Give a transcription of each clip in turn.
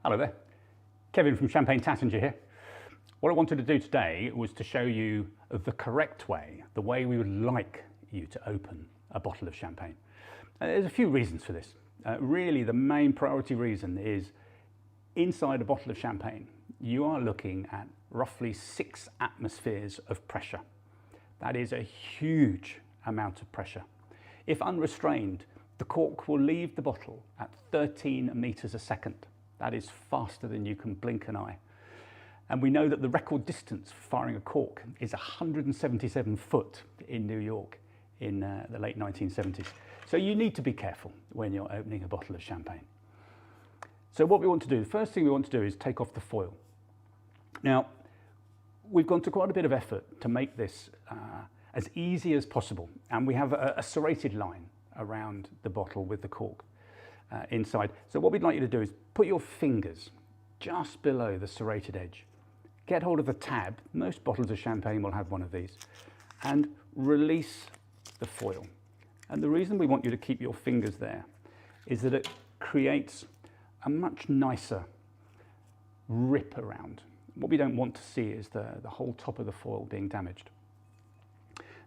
Hello there, Kevin from Champagne Tassinger here. What I wanted to do today was to show you the correct way, the way we would like you to open a bottle of champagne. There's a few reasons for this. Really, the main priority reason is inside a bottle of champagne, you are looking at roughly 6 atmospheres of pressure. That is a huge amount of pressure. If unrestrained, the cork will leave the bottle at 13 meters a second. That is faster than you can blink an eye. And we know that the record distance for firing a cork is 177 foot in New York in the late 1970s. So you need to be careful when you're opening a bottle of champagne. So what we want to do, the first thing we want to do is take off the foil. Now, we've gone to quite a bit of effort to make this as easy as possible. And we have a serrated line around the bottle with the cork inside. So what we'd like you to do is put your fingers just below the serrated edge. Get hold of the tab, most bottles of champagne will have one of these, and release the foil. And the reason we want you to keep your fingers there is that it creates a much nicer rip around. What we don't want to see is the whole top of the foil being damaged.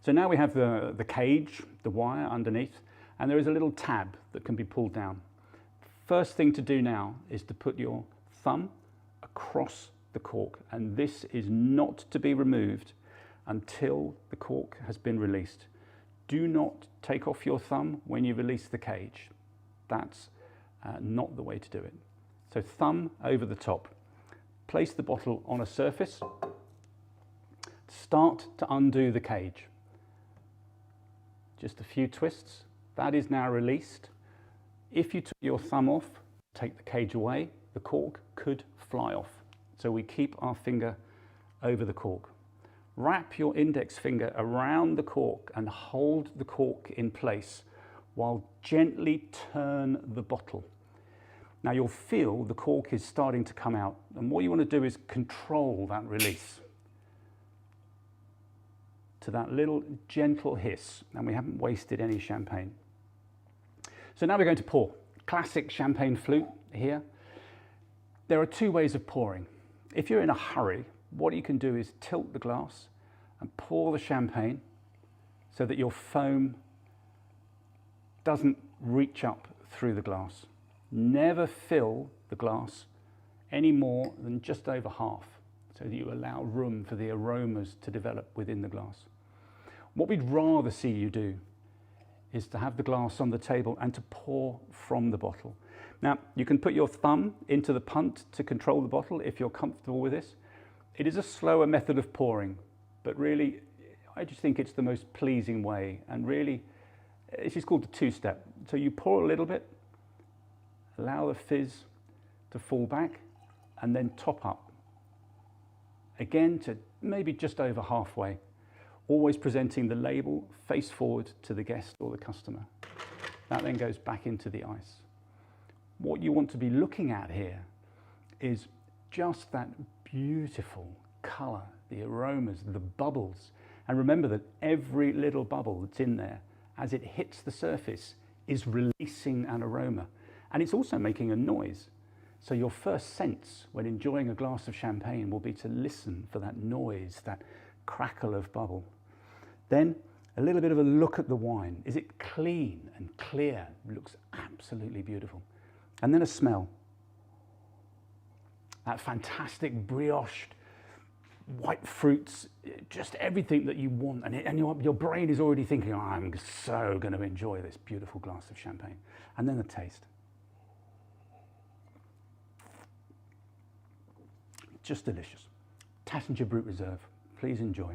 So now we have the cage, the wire underneath, and there is a little tab that can be pulled down. First thing to do now is to put your thumb across the cork, and this is not to be removed until the cork has been released. Do not take off your thumb when you release the cage. That's not the way to do it. So thumb over the top. Place the bottle on a surface. Start to undo the cage. Just a few twists. That is now released. If you took your thumb off, take the cage away, the cork could fly off. So we keep our finger over the cork. Wrap your index finger around the cork and hold the cork in place while gently turn the bottle. Now you'll feel the cork is starting to come out, and what you want to do is control that release to that little gentle hiss, and we haven't wasted any champagne. So now we're going to pour. Classic champagne flute here. There are 2 ways of pouring. If you're in a hurry, what you can do is tilt the glass and pour the champagne so that your foam doesn't reach up through the glass. Never fill the glass any more than just over half, so that you allow room for the aromas to develop within the glass. What we'd rather see you do is to have the glass on the table and to pour from the bottle. Now, you can put your thumb into the punt to control the bottle if you're comfortable with this. It is a slower method of pouring, but really, I just think it's the most pleasing way. And really, this is called the 2-step. So you pour a little bit, allow the fizz to fall back, and then top up. Again, to maybe just over halfway, always presenting the label face forward to the guest or the customer. That then goes back into the ice. What you want to be looking at here is just that beautiful color, the aromas, the bubbles. And remember that every little bubble that's in there, as it hits the surface, is releasing an aroma. And it's also making a noise. So your first sense when enjoying a glass of champagne will be to listen for that noise, that crackle of bubble. Then a little bit of a look at the wine. Is it clean and clear? It looks absolutely beautiful. And then a smell. That fantastic brioche, white fruits, just everything that you want. And your brain is already thinking, oh, I'm so going to enjoy this beautiful glass of champagne. And then the taste. Just delicious. Tassinger Brut Reserve. Please enjoy.